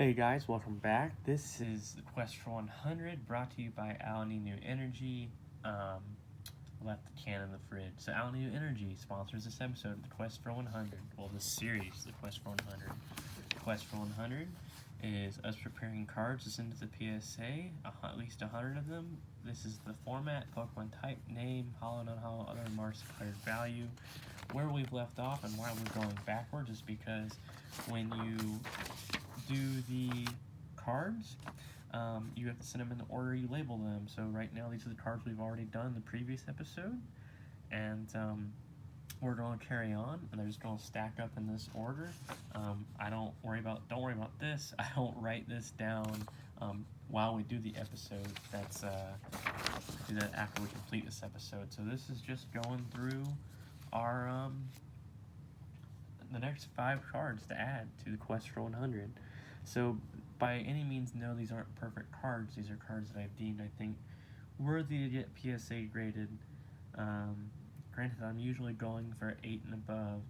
Hey guys, welcome back. This is the Quest for 100 brought to you by Alani New Energy. Left the can in the fridge. So Alani New Energy sponsors this episode of the Quest for 100. Well, this series, the Quest for 100. The Quest for 100 is us preparing cards to send to the PSA, at least 100 of them. This is the format: Pokemon type, name, hollow, non-hollow, other remarks, declared value. Where we've left off and why we're going backwards is because when you do the cards, you have to send them in the order you label them. So right now, these are the cards we've already done in the previous episode, and we're going to carry on, and they're just going to stack up in this order. Don't worry about this. I don't write this down while we do the episode. Do that after we complete this episode. So this is just going through our the next 5 cards to add to the Quest for 100. So by any means, no, these aren't perfect cards. These are cards that I've deemed, I think, worthy to get PSA graded. Granted, I'm usually going for 8 and above.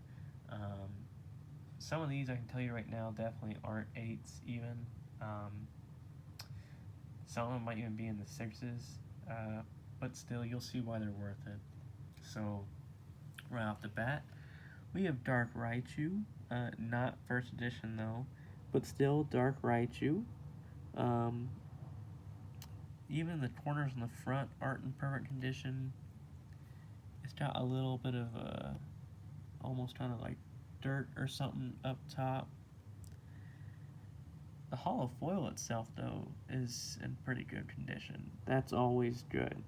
Some of these, I can tell you right now, definitely aren't 8s even. Some of them might even be in the 6s, but still, you'll see why they're worth it. So, right off the bat, we have Dark Raichu, not first edition though, but still Dark Raichu. Even the corners in the front aren't in perfect condition. It's got a little bit of almost kind of like dirt or something up top. The hollow foil itself though is in pretty good condition. That's always good.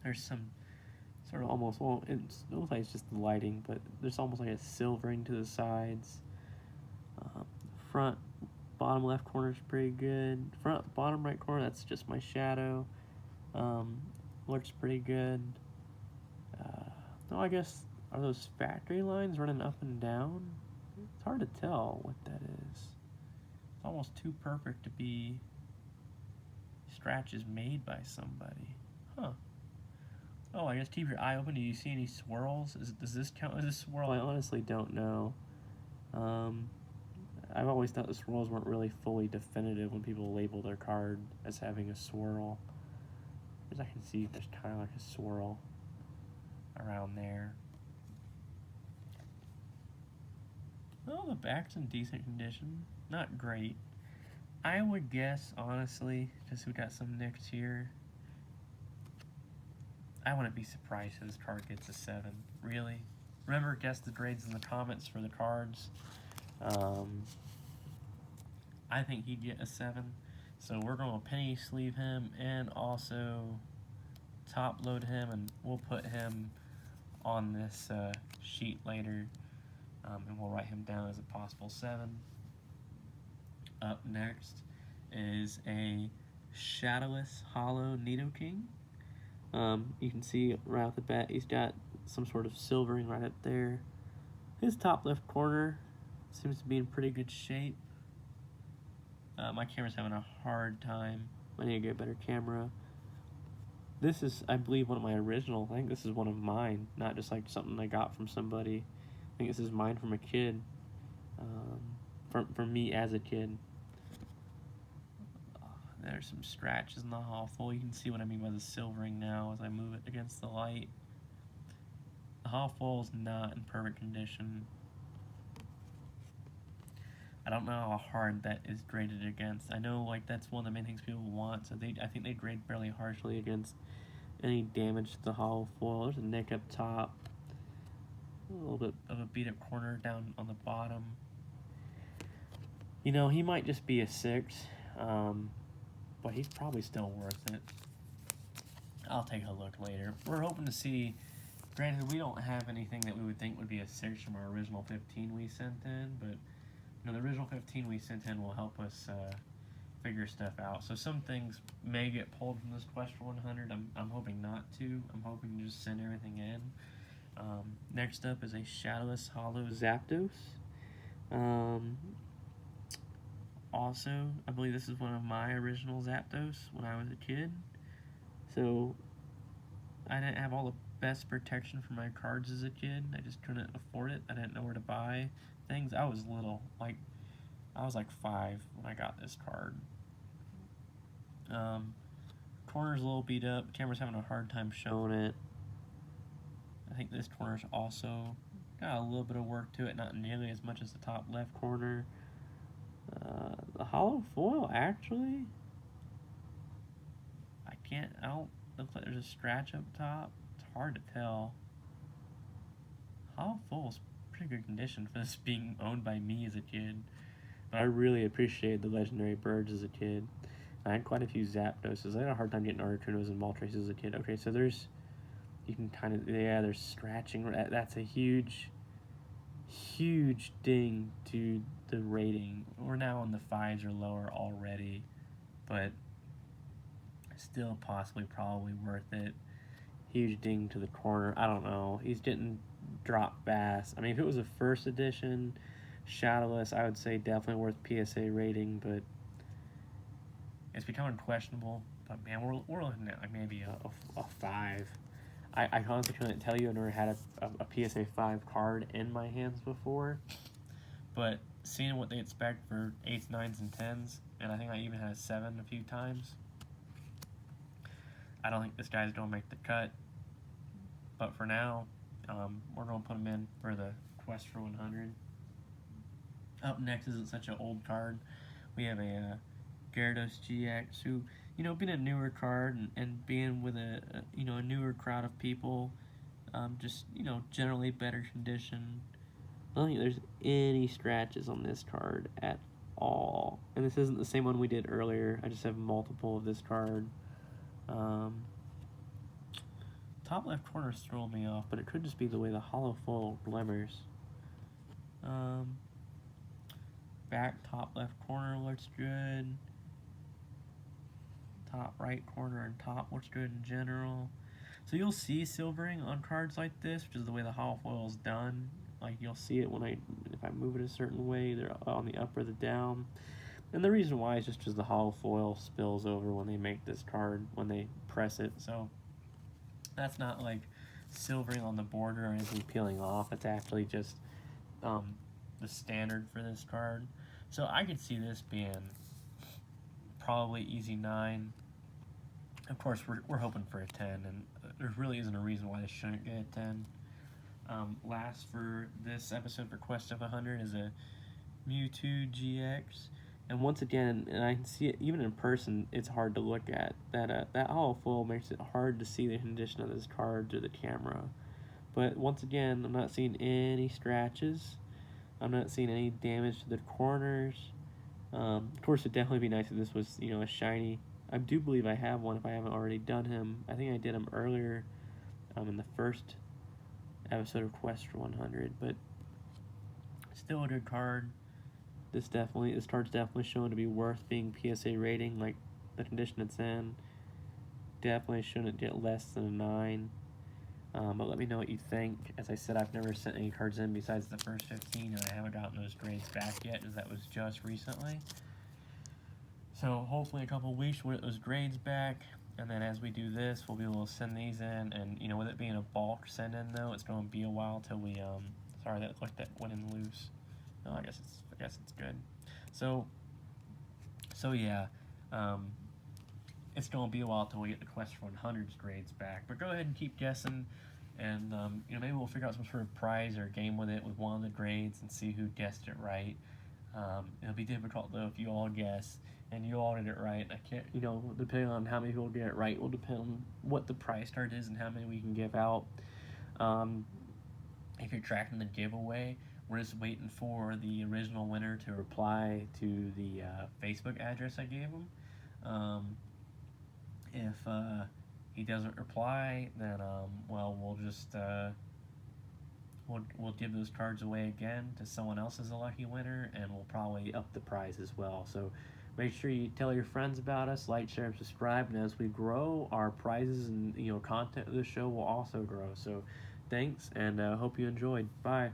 There's some sort of almost, well, it looks like it's just the lighting, but there's almost like a silvering to the sides. Front bottom left corner is pretty good. Front bottom right corner, that's just my shadow. Looks pretty good. No, I guess, are those factory lines running up and down? It's hard to tell what that is. It's almost too perfect to be scratches made by somebody. Huh. Oh, I guess keep your eye open. Do you see any swirls? Does this count as a swirl? I honestly don't know. I've always thought the swirls weren't really fully definitive when people label their card as having a swirl. As I can see, there's kind of like a swirl around there. Well, the back's in decent condition. Not great. I would guess, honestly, just we got some nicks here, I wouldn't be surprised if this card gets a 7. Really? Remember, guess the grades in the comments for the cards. I think he'd get a 7. So we're going to penny sleeve him and also top load him, and we'll put him on this sheet later, and we'll write him down as a possible 7. Up next is a Shadowless Hollow Nidoking. You can see right off the bat he's got some sort of silvering right up there. His top left corner seems to be in pretty good shape. My camera's having a hard time. I need to get a better camera. This is, I believe, one of my original. I think this is one of mine, not just like something I got from somebody. I think this is mine from a kid. From me as a kid. There's some scratches in the Hawful. You can see what I mean by the silvering now as I move it against the light. The Hawful is not in perfect condition. I don't know how hard that is graded against. I know like that's one of the main things people want, so I think they grade fairly harshly against any damage to the hollow foil. There's a nick up top, a little bit of a beat up corner down on the bottom. You know, he might just be a 6, but he's probably still worth it. I'll take a look later. We're hoping to see, granted we don't have anything that we would think would be a 6 from our original 15 we sent in, but the original 15 we sent in will help us figure stuff out. So some things may get pulled from this Quest for 100. I'm hoping not to. I'm hoping to just send everything in. Next up is a Shadowless Hollow Zapdos. Also, I believe this is one of my original Zapdos when I was a kid. So I didn't have all the best protection for my cards as a kid. I just couldn't afford it. I didn't know where to buy things. I was little, like I was like 5 when I got this card. Corner's a little beat up. Camera's having a hard time showing it. I think this corner's also got a little bit of work to it, not nearly as much as the top left corner. The hollow foil, actually, I don't look like there's a scratch up top. It's hard to tell. Hollow foil's pretty good condition for this being owned by me as a kid. But I really appreciated the legendary birds as a kid. I had quite a few Zapdoses. I had a hard time getting Articunos and Moltres as a kid. Okay, so there's, you can kind of, yeah, there's scratching. That's a huge ding to the rating. We're now in the 5s or lower already, but still possibly probably worth it. Huge ding to the corner. I don't know. He's getting drop bass. I mean, if it was a first edition Shadowless, I would say definitely worth PSA rating, but it's becoming questionable. But man, we're looking at like maybe a 5. I honestly couldn't tell you. I've never had a PSA 5 card in my hands before, but seeing what they expect for 8s, 9s, and 10s, and I think I even had a 7 a few times. I don't think this guy's going to make the cut, but for now, we're going to put him in for the Quest for 100. Up next isn't such an old card. We have a Gyarados GX, who, you know, being a newer card and being with a newer crowd of people, just, you know, generally better condition. I don't think there's any scratches on this card at all. And this isn't the same one we did earlier. I just have multiple of this card. Top left corner's throwing me off, but it could just be the way the hollow foil glimmers. Back top left corner looks good. Top right corner and top looks good in general. So you'll see silvering on cards like this, which is the way the hollow foil is done. Like, you'll see it if I move it a certain way, they're on the up or the down. And the reason why is just because the hollow foil spills over when they make this card, when they press it. So that's not like silvering on the border or anything peeling off. It's actually just the standard for this card. So I could see this being probably easy 9. Of course, we're hoping for a 10, and there really isn't a reason why this shouldn't get a 10. Last for this episode for Quest of 100 is a Mewtwo GX. And once again, and I can see it even in person, it's hard to look at. That hollow foil makes it hard to see the condition of this card through the camera. But once again, I'm not seeing any scratches. I'm not seeing any damage to the corners. Of course, it'd definitely be nice if this was, you know, a shiny. I do believe I have one if I haven't already done him. I think I did him earlier in the first episode of Quest for 100, but still a good card. This card's definitely shown to be worth being PSA rating, like the condition it's in. Definitely shouldn't get less than a 9. But let me know what you think. As I said, I've never sent any cards in besides the first 15, and I haven't gotten those grades back yet, as that was just recently. So hopefully a couple weeks we'll get those grades back, and then as we do this, we'll be able to send these in. And, you know, with it being a bulk send in though, it's going to be a while till we sorry, that looked like that went in loose. No, I guess it's good. So yeah, it's going to be a while till we get the Quest for 100's grades back. But go ahead and keep guessing, and you know, maybe we'll figure out some sort of prize or game with it with one of the grades and see who guessed it right. It'll be difficult though if you all guess and you all get it right. I can't, you know, depending on how many people get it right will depend on what the prize card is and how many we can give out. If you're tracking the giveaway, we're just waiting for the original winner to reply to the Facebook address I gave him. If he doesn't reply, then well, we'll just we'll give those cards away again to someone else as a lucky winner, and we'll probably up the prize as well. So make sure you tell your friends about us, like, share, and subscribe. And as we grow, our prizes and, you know, content of the show will also grow. So thanks, and hope you enjoyed. Bye.